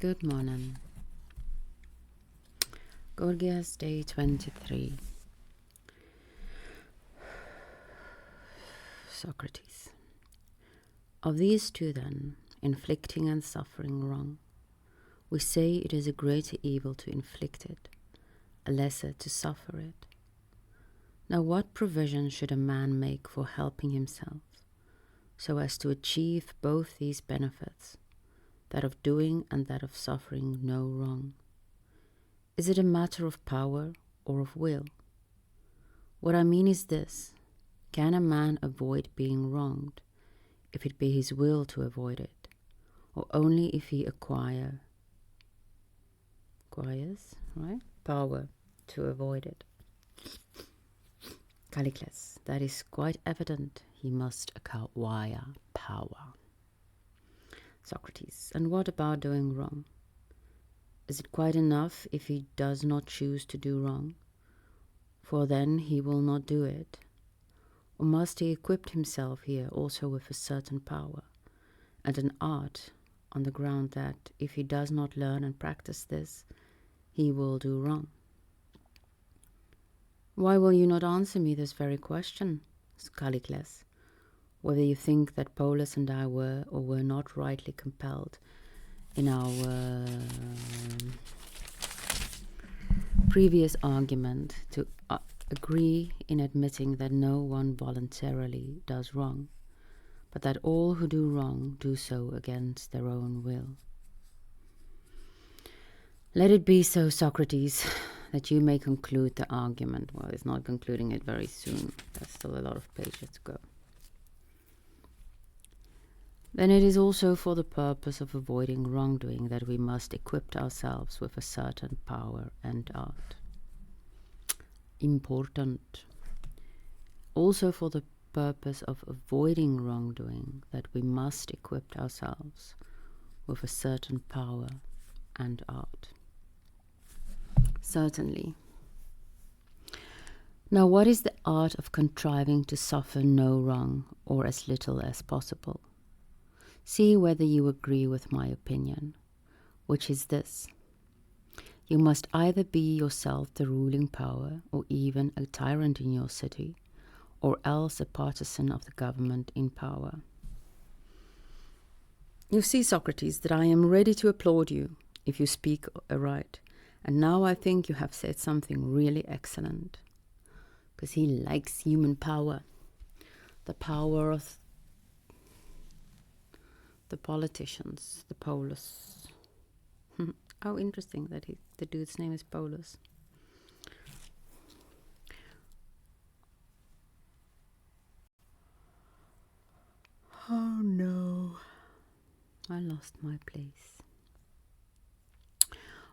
Good morning. Gorgias, day 23. Socrates. Of these two then, inflicting and suffering wrong, we say it is a greater evil to inflict it, a lesser to suffer it. Now what provision should a man make for helping himself, so as to achieve both these benefits, that of doing and that of suffering no wrong? Is it a matter of power or of will? What I mean is this: can a man avoid being wronged if it be his will to avoid it, or only if he acquires power to avoid it? Callicles, that is quite evident. He must acquire power. Socrates, and what about doing wrong? Is it quite enough if he does not choose to do wrong? For then he will not do it. Or must he equip himself here also with a certain power and an art, on the ground that if he does not learn and practice this, he will do wrong? Why will you not answer me this very question, Callicles, whether you think that Polus and I were or were not rightly compelled in our previous argument to agree in admitting that no one voluntarily does wrong, but that all who do wrong do so against their own will? Let it be so, Socrates, that you may conclude the argument. Well, it's not concluding it very soon. There's still a lot of pages to go. Then it is also for the purpose of avoiding wrongdoing that we must equip ourselves with a certain power and art. Important. Also for the purpose of avoiding wrongdoing that we must equip ourselves with a certain power and art. Certainly. Now what is the art of contriving to suffer no wrong, or as little as possible? See whether you agree with my opinion, which is this: you must either be yourself the ruling power, or even a tyrant in your city, or else a partisan of the government in power. You see, Socrates, that I am ready to applaud you if you speak aright, and now I think you have said something really excellent, because he likes human power, the power of the politicians, the Polus. How interesting that the dude's name is Polus. Oh no, I lost my place.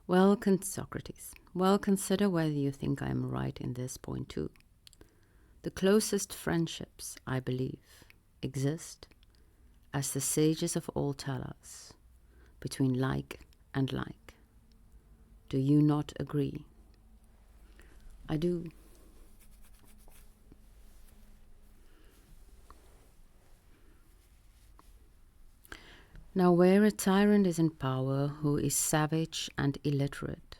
Well, Socrates, well, consider whether you think I am right in this point too. The closest friendships, I believe, exist, as the sages of old tell us, between like and like. Do you not agree? I do. Now where a tyrant is in power who is savage and illiterate,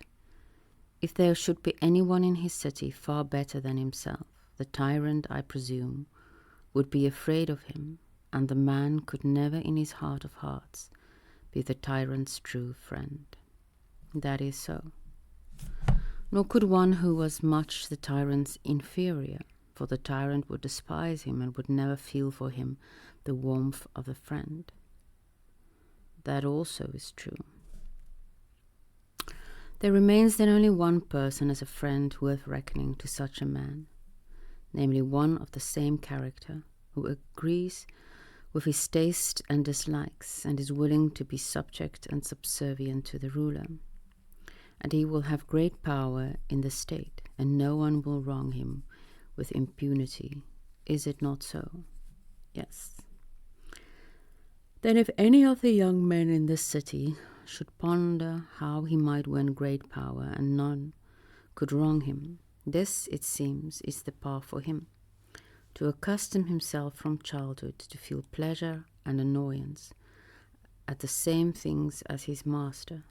if there should be anyone in his city far better than himself, the tyrant, I presume, would be afraid of him, and the man could never in his heart of hearts be the tyrant's true friend. That is so. Nor could one who was much the tyrant's inferior, for the tyrant would despise him and would never feel for him the warmth of a friend. That also is true. There remains then only one person as a friend worth reckoning to such a man, namely one of the same character, who agrees with his taste and dislikes, and is willing to be subject and subservient to the ruler. And he will have great power in the state, and no one will wrong him with impunity. Is it not so? Yes. Then if any of the young men in this city should ponder how he might win great power, and none could wrong him, this, it seems, is the path for him: to accustom himself from childhood to feel pleasure and annoyance at the same things as his master,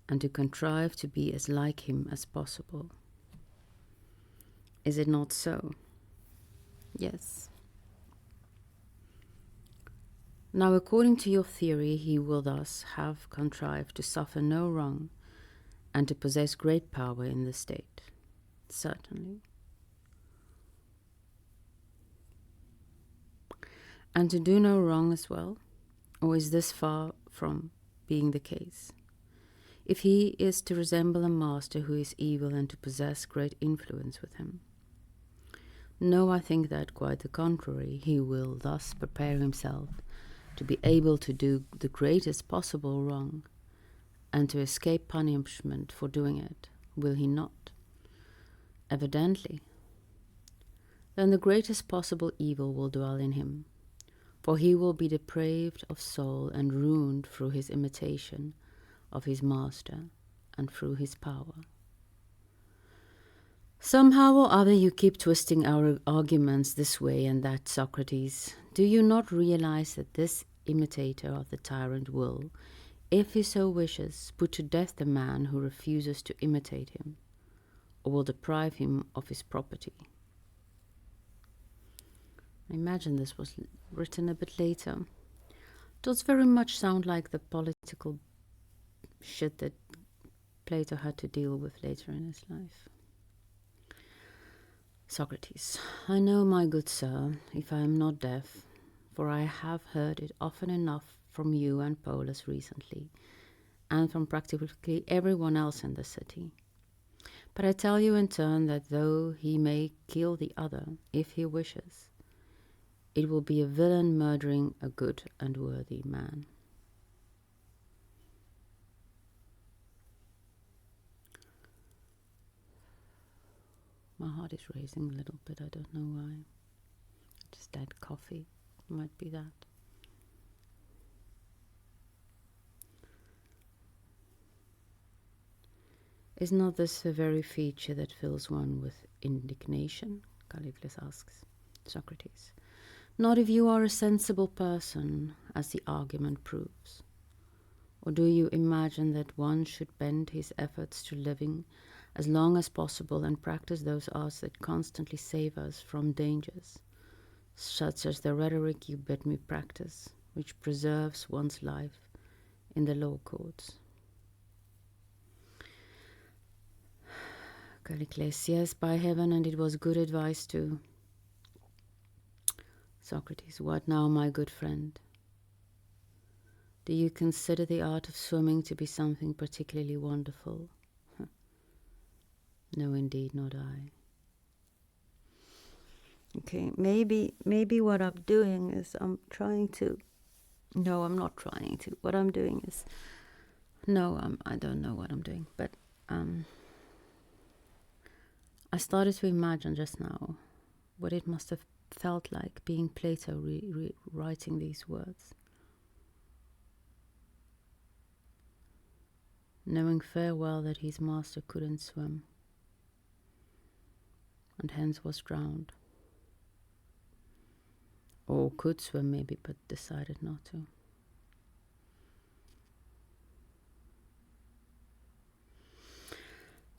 and to contrive to be as like him as possible. Is it not so? Yes. Now, according to your theory, he will thus have contrived to suffer no wrong and to possess great power in the state. Certainly. And to do no wrong as well? Or is this far from being the case? If he is to resemble a master who is evil and to possess great influence with him? No, I think that quite the contrary. He will thus prepare himself to be able to do the greatest possible wrong and to escape punishment for doing it, will he not? Evidently. Then the greatest possible evil will dwell in him, for he will be depraved of soul and ruined through his imitation of his master and through his power. Somehow or other you keep twisting our arguments this way and that, Socrates. Do you not realize that this imitator of the tyrant will, if he so wishes, put to death the man who refuses to imitate him, or will deprive him of his property? I imagine this was written a bit later. It does very much sound like the political shit that Plato had to deal with later in his life. Socrates, I know, my good sir, if I am not deaf, for I have heard it often enough from you and Polus recently, and from practically everyone else in the city. But I tell you in turn that though he may kill the other, if he wishes, it will be a villain murdering a good and worthy man. My heart is racing a little bit, I don't know why. Just that coffee, might be that. Is not this a very feature that fills one with indignation? Callicles asks Socrates. Not if you are a sensible person, as the argument proves. Or do you imagine that one should bend his efforts to living as long as possible and practice those arts that constantly save us from dangers, such as the rhetoric you bid me practice, which preserves one's life in the law courts? Callicles, yes, by heaven, and it was good advice too. Socrates, what now, my good friend? Do you consider the art of swimming to be something particularly wonderful? No, indeed, not I. Okay, maybe what I'm doing is I'm trying to... No, I'm not trying to. What I'm doing is... No, I don't know what I'm doing, but I started to imagine just now what it must have felt like being Plato writing these words. Knowing fair well that his master couldn't swim, and hence was drowned. Or could swim maybe, but decided not to.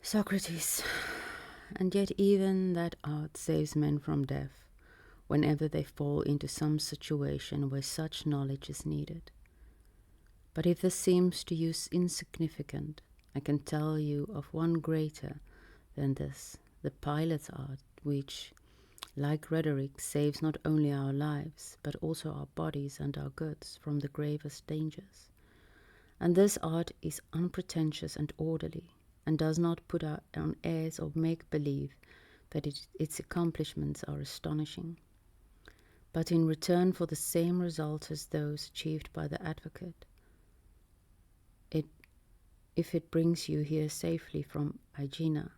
Socrates, and yet even that art saves men from death whenever they fall into some situation where such knowledge is needed. But if this seems to you insignificant, I can tell you of one greater than this, the pilot's art, which, like rhetoric, saves not only our lives, but also our bodies and our goods from the gravest dangers. And this art is unpretentious and orderly, and does not put on airs or make believe that its accomplishments are astonishing. But in return for the same results as those achieved by the advocate, if it brings you here safely from Aegina,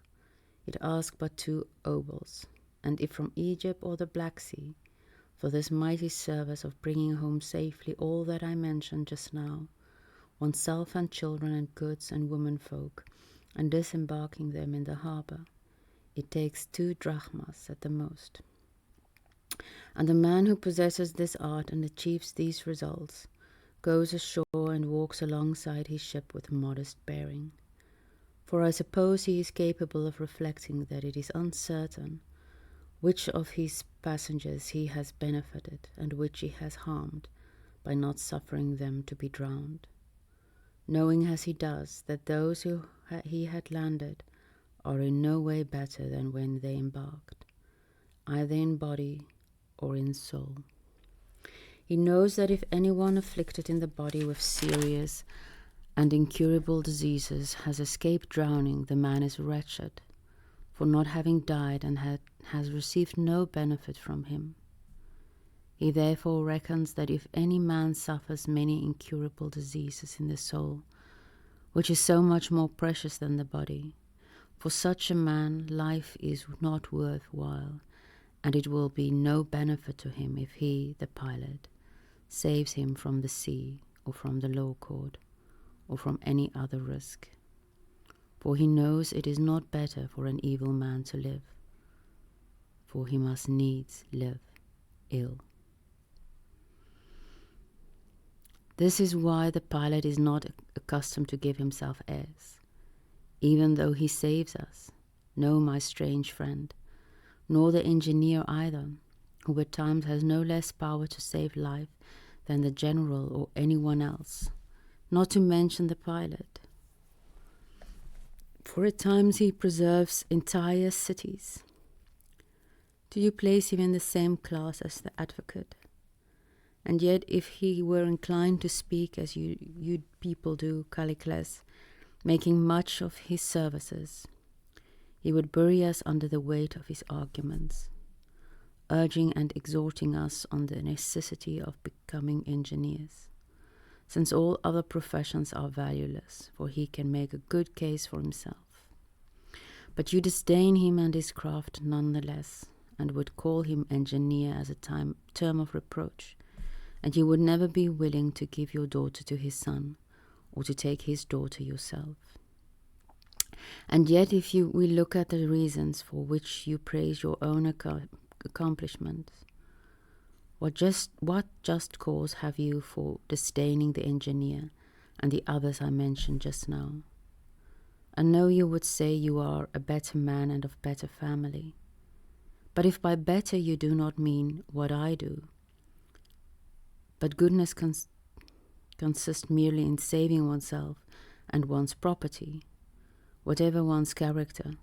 it asks but 2 obols, and if from Egypt or the Black Sea, for this mighty service of bringing home safely all that I mentioned just now, oneself and children and goods and womenfolk, and disembarking them in the harbour, it takes 2 drachmas at the most. And the man who possesses this art and achieves these results goes ashore and walks alongside his ship with modest bearing. For I suppose he is capable of reflecting that it is uncertain which of his passengers he has benefited and which he has harmed by not suffering them to be drowned, knowing as he does that those who he had landed are in no way better than when they embarked, either in body or in soul. He knows that if anyone afflicted in the body with serious and incurable diseases has escaped drowning, the man is wretched for not having died and has received no benefit from him. He therefore reckons that if any man suffers many incurable diseases in the soul, which is so much more precious than the body, for such a man life is not worthwhile, and it will be no benefit to him if he, the pilot, saves him from the sea or from the law court or from any other risk. For he knows it is not better for an evil man to live, for he must needs live ill. This is why the pilot is not accustomed to give himself airs, even though he saves us. No, my strange friend, nor the engineer either, who at times has no less power to save life than the general or anyone else, not to mention the pilot. For at times he preserves entire cities. Do you place him in the same class as the advocate? And yet if he were inclined to speak as you people do, Callicles, making much of his services, he would bury us under the weight of his arguments, urging and exhorting us on the necessity of becoming engineers, since all other professions are valueless, for he can make a good case for himself. But you disdain him and his craft nonetheless, and would call him engineer as a term of reproach, and you would never be willing to give your daughter to his son, or to take his daughter yourself. And yet if we look at the reasons for which you praise your own accomplishments, what just cause have you for disdaining the engineer and the others I mentioned just now? I know you would say you are a better man and of better family. But if by better you do not mean what I do, but goodness consists merely in saving oneself and one's property, whatever one's character,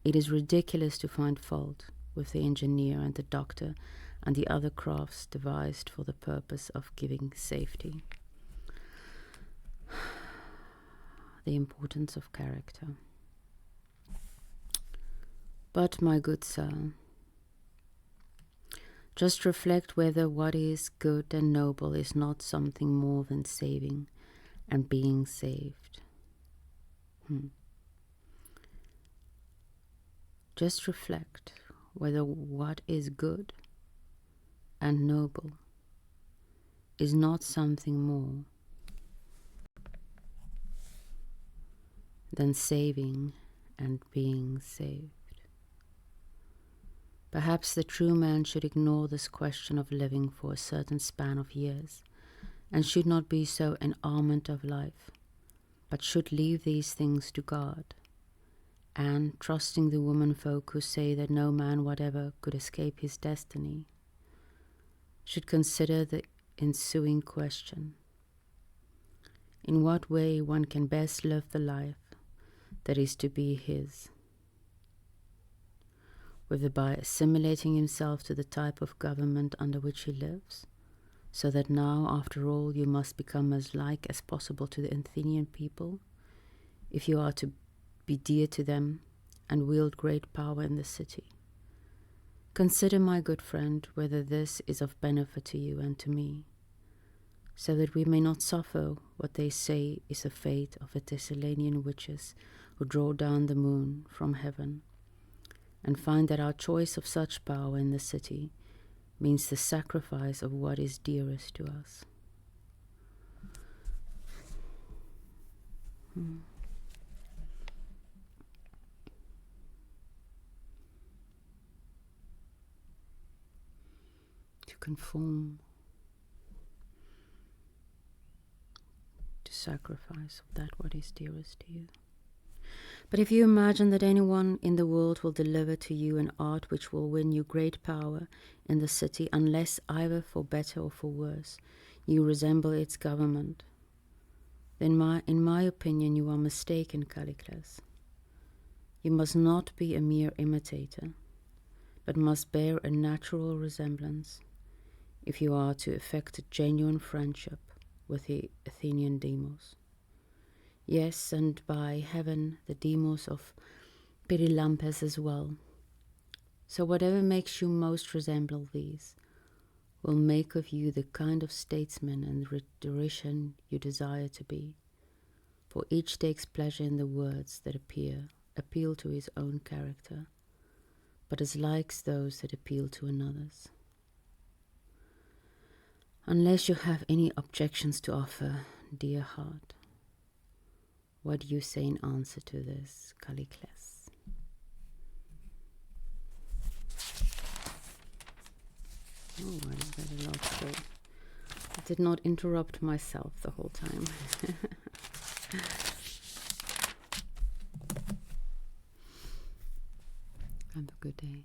it is ridiculous to find fault with the engineer and the doctor and the other crafts devised for the purpose of giving safety. The importance of character. But, my good sir, just reflect whether what is good and noble is not something more than saving and being saved. Just reflect whether what is good and noble is not something more than saving and being saved. Perhaps the true man should ignore this question of living for a certain span of years, and should not be so enamoured of life, but should leave these things to God, and, trusting the womenfolk who say that no man whatever could escape his destiny, should consider the ensuing question: in what way one can best live the life that is to be his, whether by assimilating himself to the type of government under which he lives, so that now, after all, you must become as like as possible to the Athenian people, if you are to be dear to them and wield great power in the city. Consider, my good friend, whether this is of benefit to you and to me, so that we may not suffer what they say is the fate of the Thessalian witches who draw down the moon from heaven, and find that our choice of such power in the city means the sacrifice of what is dearest to us. To conform to sacrifice of that what is dearest to you. But if you imagine that anyone in the world will deliver to you an art which will win you great power in the city, unless either for better or for worse you resemble its government, then in my opinion you are mistaken, Callicles. You must not be a mere imitator, but must bear a natural resemblance if you are to effect a genuine friendship with the Athenian demos. Yes, and by heaven, the demos of Pyrilampes as well. So whatever makes you most resemble these will make of you the kind of statesman and rhetorician you desire to be, for each takes pleasure in the words that appeal to his own character, but dislikes those that appeal to another's. Unless you have any objections to offer, dear heart, what do you say in answer to this, Callicles? Oh, I read a lot, so I did not interrupt myself the whole time. Have a good day.